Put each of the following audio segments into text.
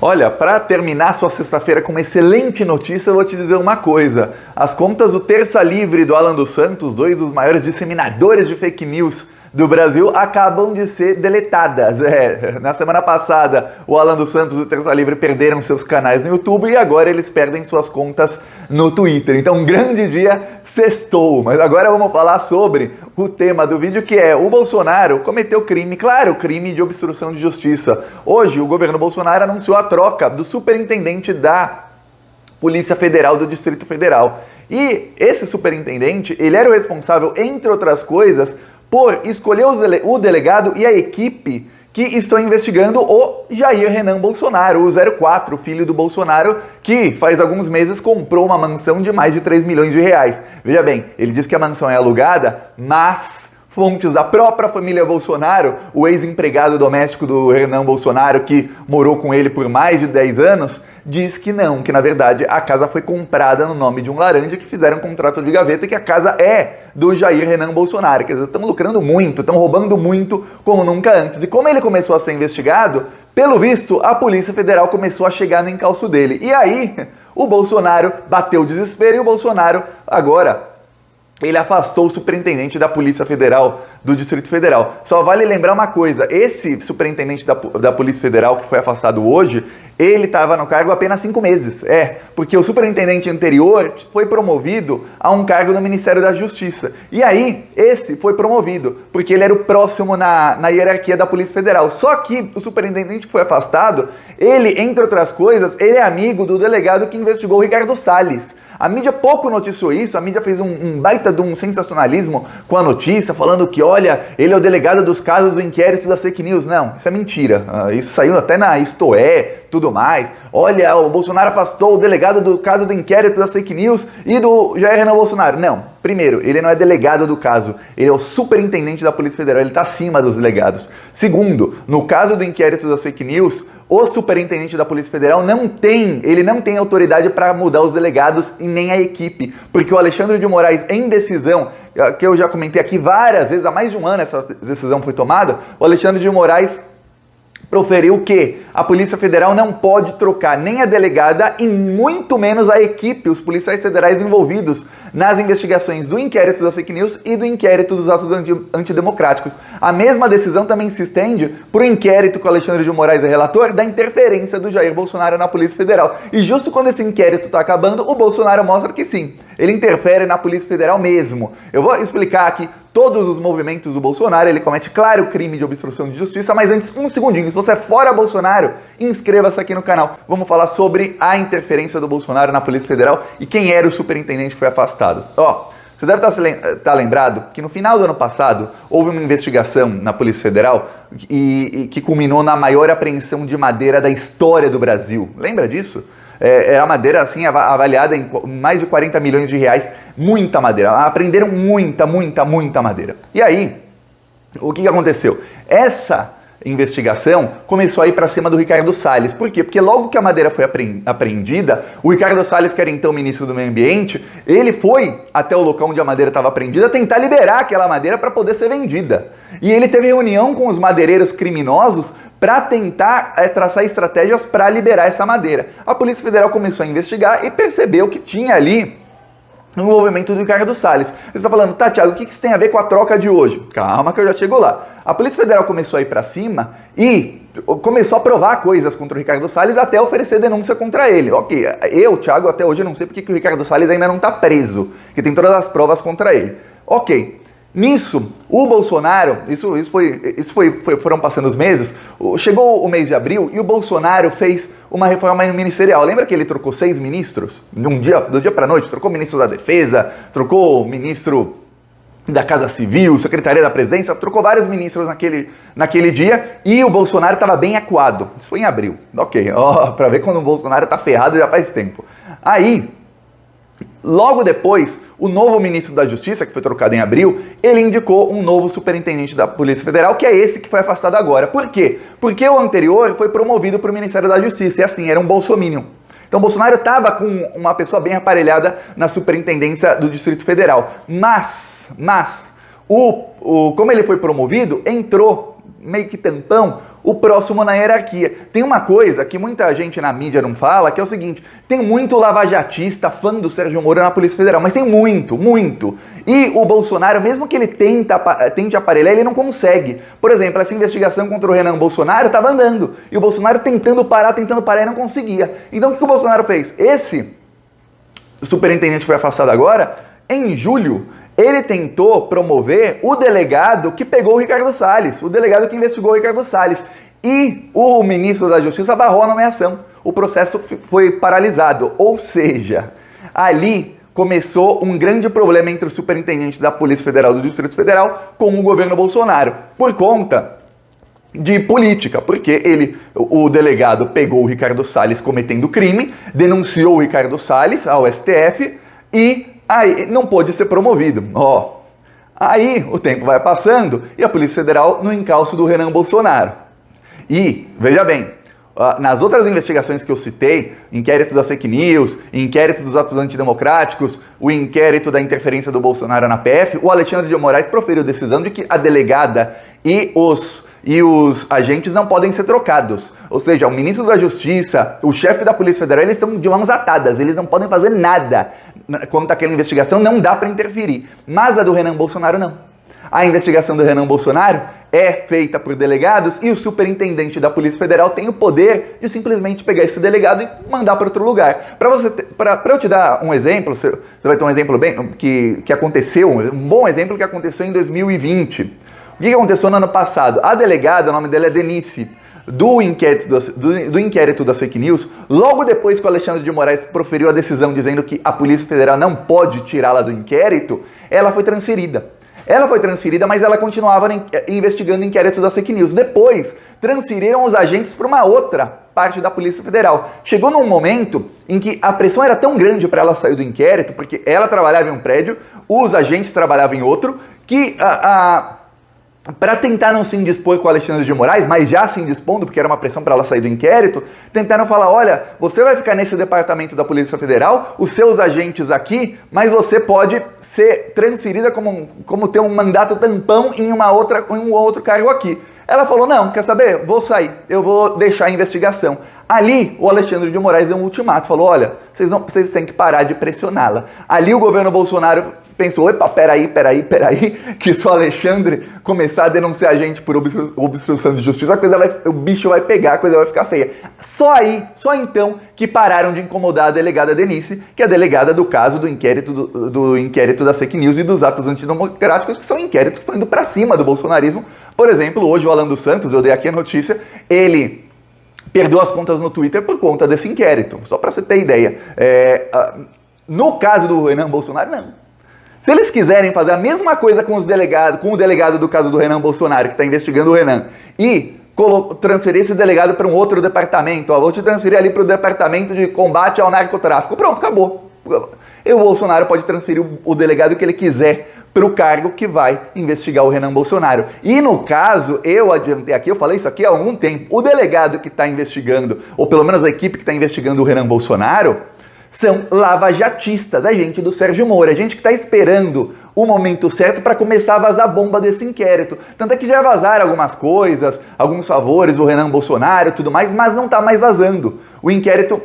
Olha, para terminar sua sexta-feira com uma excelente notícia, eu vou te dizer uma coisa. As contas do Terça Livre e do Alan dos Santos, dois dos maiores disseminadores de fake news do Brasil, acabam de ser deletadas. Na semana passada, o Alan dos Santos e o Terça Livre perderam seus canais no YouTube e agora eles perdem suas contas no Twitter. Então, um grande dia, sextou. Mas agora vamos falar sobre o tema do vídeo, que é: o Bolsonaro cometeu crime, claro, crime de obstrução de justiça. Hoje, o governo Bolsonaro anunciou a troca do superintendente da Polícia Federal do Distrito Federal. E esse superintendente, ele era o responsável, entre outras coisas, por escolher o delegado e a equipe que estão investigando o Jair Renan Bolsonaro, o 04, filho do Bolsonaro, que faz alguns meses comprou uma mansão de mais de 3 milhões de reais. Veja bem, ele diz que a mansão é alugada, mas fontes da própria família Bolsonaro, o ex-empregado doméstico do Renan Bolsonaro, que morou com ele por mais de 10 anos, diz que não, que na verdade a casa foi comprada no nome de um laranja, que fizeram um contrato de gaveta e que a casa é do Jair Renan Bolsonaro. Quer dizer, estão lucrando muito, estão roubando muito como nunca antes. E como ele começou a ser investigado, pelo visto, a Polícia Federal começou a chegar no encalço dele. E aí, o Bolsonaro bateu o desespero e o Bolsonaro agora ele afastou o superintendente da Polícia Federal do Distrito Federal. Só vale lembrar uma coisa: esse superintendente da Polícia Federal que foi afastado hoje, ele estava no cargo há apenas 5 meses. Porque o superintendente anterior foi promovido a um cargo no Ministério da Justiça. E aí, esse foi promovido, porque ele era o próximo na hierarquia da Polícia Federal. Só que o superintendente que foi afastado, ele, entre outras coisas, ele é amigo do delegado que investigou o Ricardo Salles. A mídia pouco noticiou isso, a mídia fez um baita de um sensacionalismo com a notícia, falando que, olha, ele é o delegado dos casos do inquérito das fake news. Não, isso é mentira. Isso saiu até na Isto É, tudo mais. Olha, o Bolsonaro afastou o delegado do caso do inquérito das fake news e do Jair Renan Bolsonaro. Não, primeiro, ele não é delegado do caso, ele é o superintendente da Polícia Federal, ele está acima dos delegados. Segundo, no caso do inquérito das fake news, o superintendente da Polícia Federal não tem autoridade para mudar os delegados e nem a equipe, porque o Alexandre de Moraes, em decisão, que eu já comentei aqui várias vezes, há mais de um ano essa decisão foi tomada, o Alexandre de Moraes proferiu que a Polícia Federal não pode trocar nem a delegada e muito menos a equipe, os policiais federais envolvidos nas investigações do inquérito das fake news e do inquérito dos atos antidemocráticos. A mesma decisão também se estende para o inquérito que o Alexandre de Moraes é relator da interferência do Jair Bolsonaro na Polícia Federal. E justo quando esse inquérito está acabando, o Bolsonaro mostra que sim, ele interfere na Polícia Federal mesmo. Eu vou explicar aqui todos os movimentos do Bolsonaro. Ele comete, claro, crime de obstrução de justiça, mas antes, um segundinho, se você é fora Bolsonaro, inscreva-se aqui no canal. Vamos falar sobre a interferência do Bolsonaro na Polícia Federal e quem era o superintendente que foi afastado. Você deve estar lembrado que no final do ano passado houve uma investigação na Polícia Federal e que culminou na maior apreensão de madeira da história do Brasil. Lembra disso? É a madeira assim avaliada em mais de 40 milhões de reais, muita madeira. Apreenderam muita madeira. E aí, o que aconteceu? Essa investigação começou a ir para cima do Ricardo Salles. Por quê? Porque logo que a madeira foi apreendida, o Ricardo Salles, que era então ministro do Meio Ambiente, ele foi até o local onde a madeira estava apreendida tentar liberar aquela madeira para poder ser vendida. E ele teve reunião com os madeireiros criminosos para tentar traçar estratégias para liberar essa madeira. A Polícia Federal começou a investigar e percebeu que tinha ali um envolvimento do Ricardo Salles. Ele está falando: tá, Thiago, o que isso tem a ver com a troca de hoje? Calma que eu já chego lá. A Polícia Federal começou a ir para cima e começou a provar coisas contra o Ricardo Salles até oferecer denúncia contra ele. Ok, eu, Thiago, até hoje não sei porque que o Ricardo Salles ainda não está preso, que tem todas as provas contra ele. Ok. Nisso, o Bolsonaro, foram passando os meses, chegou o mês de abril e o Bolsonaro fez uma reforma ministerial. Lembra que ele trocou 6 ministros? Do dia para a noite, trocou o ministro da Defesa, trocou o ministro da Casa Civil, Secretaria da Presidência, trocou vários ministros naquele dia e o Bolsonaro estava bem acuado. Isso foi em abril. Ok, para ver quando o Bolsonaro está ferrado já faz tempo. Aí, logo depois, o novo ministro da Justiça, que foi trocado em abril, ele indicou um novo superintendente da Polícia Federal, que é esse que foi afastado agora. Por quê? Porque o anterior foi promovido para o Ministério da Justiça, e assim, era um bolsominion. Então o Bolsonaro estava com uma pessoa bem aparelhada na superintendência do Distrito Federal. Mas como ele foi promovido, entrou meio que tampão, o próximo na hierarquia. Tem uma coisa que muita gente na mídia não fala, que é o seguinte, tem muito lavajatista, fã do Sérgio Moro na Polícia Federal, mas tem muito, muito. E o Bolsonaro, mesmo que ele tente aparelhar, ele não consegue. Por exemplo, essa investigação contra o Renan Bolsonaro estava andando, e o Bolsonaro tentando parar e não conseguia. Então o que o Bolsonaro fez? Esse superintendente foi afastado agora, em julho, ele tentou promover o delegado que pegou o Ricardo Salles, o delegado que investigou o Ricardo Salles. E o ministro da Justiça barrou a nomeação. O processo foi paralisado. Ou seja, ali começou um grande problema entre o superintendente da Polícia Federal do Distrito Federal com o governo Bolsonaro, por conta de política, porque o delegado pegou o Ricardo Salles cometendo crime, denunciou o Ricardo Salles ao STF e aí não pôde ser promovido. Aí o tempo vai passando e a Polícia Federal no encalço do Renan Bolsonaro. E, veja bem, nas outras investigações que eu citei, inquérito das fake news, inquérito dos atos antidemocráticos, o inquérito da interferência do Bolsonaro na PF, o Alexandre de Moraes proferiu decisão de que a delegada e os agentes não podem ser trocados. Ou seja, o ministro da Justiça, o chefe da Polícia Federal, eles estão de mãos atadas, eles não podem fazer nada. Quanto àquela investigação, não dá para interferir. Mas a do Renan Bolsonaro, não. A investigação do Renan Bolsonaro é feita por delegados e o superintendente da Polícia Federal tem o poder de simplesmente pegar esse delegado e mandar para outro lugar. Para eu te dar um exemplo, você vai ter um exemplo bem que aconteceu, um bom exemplo que aconteceu em 2020. O que aconteceu no ano passado? A delegada, o nome dela é Denise, do inquérito das fake news, logo depois que o Alexandre de Moraes proferiu a decisão dizendo que a Polícia Federal não pode tirá-la do inquérito, ela foi transferida. Ela foi transferida, mas ela continuava investigando inquéritos das fake news. Depois, transferiram os agentes para uma outra parte da Polícia Federal. Chegou num momento em que a pressão era tão grande para ela sair do inquérito, porque ela trabalhava em um prédio, os agentes trabalhavam em outro, que para tentar não se indispor com o Alexandre de Moraes, mas já se indispondo, porque era uma pressão para ela sair do inquérito, tentaram falar, olha, você vai ficar nesse departamento da Polícia Federal, os seus agentes aqui, mas você pode ser transferida como ter um mandato tampão em um outro cargo aqui. Ela falou, não, quer saber? Vou sair, eu vou deixar a investigação. Ali, o Alexandre de Moraes deu um ultimato, falou, olha, vocês têm que parar de pressioná-la. Ali o governo Bolsonaro pensou, epa, peraí, que se o Alexandre começar a denunciar a gente por obstrução de justiça, o bicho vai pegar, a coisa vai ficar feia. Só então que pararam de incomodar a delegada Denise, que é a delegada do caso do inquérito das fake news e dos atos antidemocráticos, que são inquéritos que estão indo pra cima do bolsonarismo. Por exemplo, hoje o Alan dos Santos, eu dei aqui a notícia, ele perdeu as contas no Twitter por conta desse inquérito, só pra você ter ideia. No caso do Renan Bolsonaro, não. Se eles quiserem fazer a mesma coisa com o delegado do caso do Renan Bolsonaro, que está investigando o Renan, e transferir esse delegado para um outro departamento, vou te transferir ali para o departamento de combate ao narcotráfico, pronto, acabou. E o Bolsonaro pode transferir o delegado que ele quiser para o cargo que vai investigar o Renan Bolsonaro. E no caso, eu adiantei aqui, eu falei isso aqui há algum tempo, o delegado que está investigando, ou pelo menos a equipe que está investigando o Renan Bolsonaro, são lavajatistas, é gente do Sérgio Moro, é gente que está esperando o momento certo para começar a vazar a bomba desse inquérito. Tanto é que já vazaram algumas coisas, alguns favores do Renan Bolsonaro e tudo mais, mas não está mais vazando. O inquérito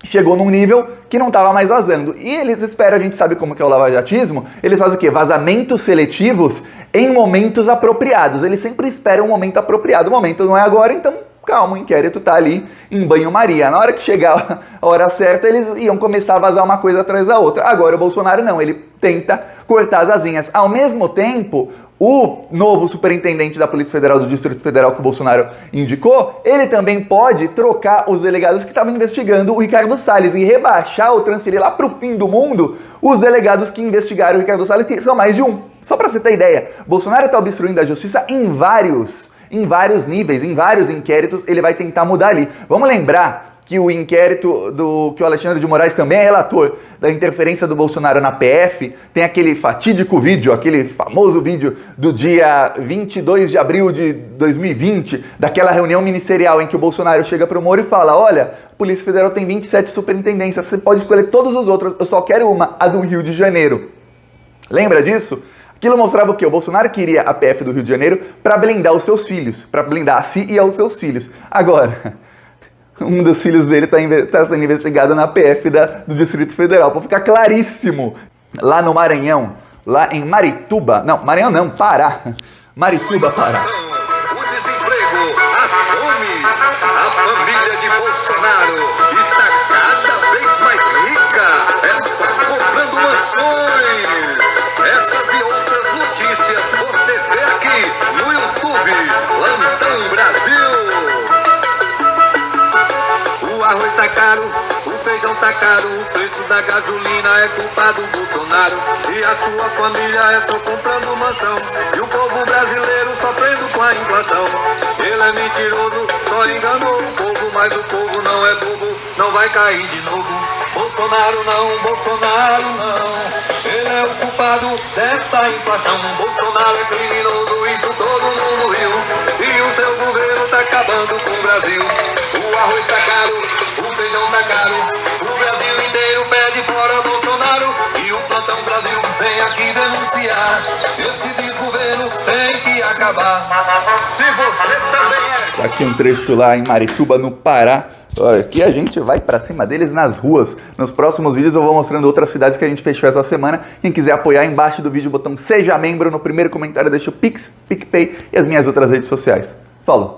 chegou num nível que não estava mais vazando. E eles esperam, a gente sabe como que é o lavajatismo, eles fazem o quê? Vazamentos seletivos em momentos apropriados. Eles sempre esperam um momento apropriado. O momento não é agora, então calma, o inquérito tá ali em banho-maria. Na hora que chegar a hora certa, eles iam começar a vazar uma coisa atrás da outra. Agora o Bolsonaro não, ele tenta cortar as asinhas. Ao mesmo tempo, o novo superintendente da Polícia Federal do Distrito Federal que o Bolsonaro indicou, ele também pode trocar os delegados que estavam investigando o Ricardo Salles e rebaixar ou transferir lá para o fim do mundo os delegados que investigaram o Ricardo Salles, que são mais de um. Só para você ter ideia, Bolsonaro está obstruindo a justiça em vários níveis, em vários inquéritos, ele vai tentar mudar ali. Vamos lembrar que o inquérito que o Alexandre de Moraes também é relator da interferência do Bolsonaro na PF, tem aquele fatídico vídeo, aquele famoso vídeo do dia 22 de abril de 2020, daquela reunião ministerial em que o Bolsonaro chega para o Moro e fala, olha, a Polícia Federal tem 27 superintendências, você pode escolher todos os outros, eu só quero uma, a do Rio de Janeiro. Lembra disso? Aquilo mostrava o quê? O Bolsonaro queria a PF do Rio de Janeiro para blindar os seus filhos, para blindar a si e aos seus filhos. Agora, um dos filhos dele tá sendo investigado na PF do Distrito Federal. Para ficar claríssimo, lá no Maranhão, lá em Marituba, não, Maranhão não, Pará, Marituba, Pará. O desemprego, a fome, a família de Bolsonaro está cada vez mais rica, é só comprando mansões. Essas e outras notícias você vê aqui no YouTube, Plantão Brasil. O arroz tá caro, o feijão tá caro, o preço da gasolina é culpa do Bolsonaro. E a sua família é só comprando mansão, e o povo brasileiro sofrendo com a inflação. Ele é mentiroso, só enganou o povo, mas o povo não é bobo, não vai cair de novo. Bolsonaro não, ele é o culpado dessa inflação. Bolsonaro é criminoso, isso todo mundo viu, e o seu governo tá acabando com o Brasil. O arroz tá caro, o feijão tá caro, o Brasil inteiro pede fora Bolsonaro, e o Plantão Brasil vem aqui denunciar. Esse desgoverno tem que acabar. Se você também é... Aqui um trecho lá em Marituba, no Pará. Aqui a gente vai pra cima deles nas ruas. Nos próximos vídeos eu vou mostrando outras cidades que a gente fechou essa semana. Quem quiser apoiar, embaixo do vídeo o botão Seja Membro. No primeiro comentário deixa o Pix, PicPay e as minhas outras redes sociais. Falou!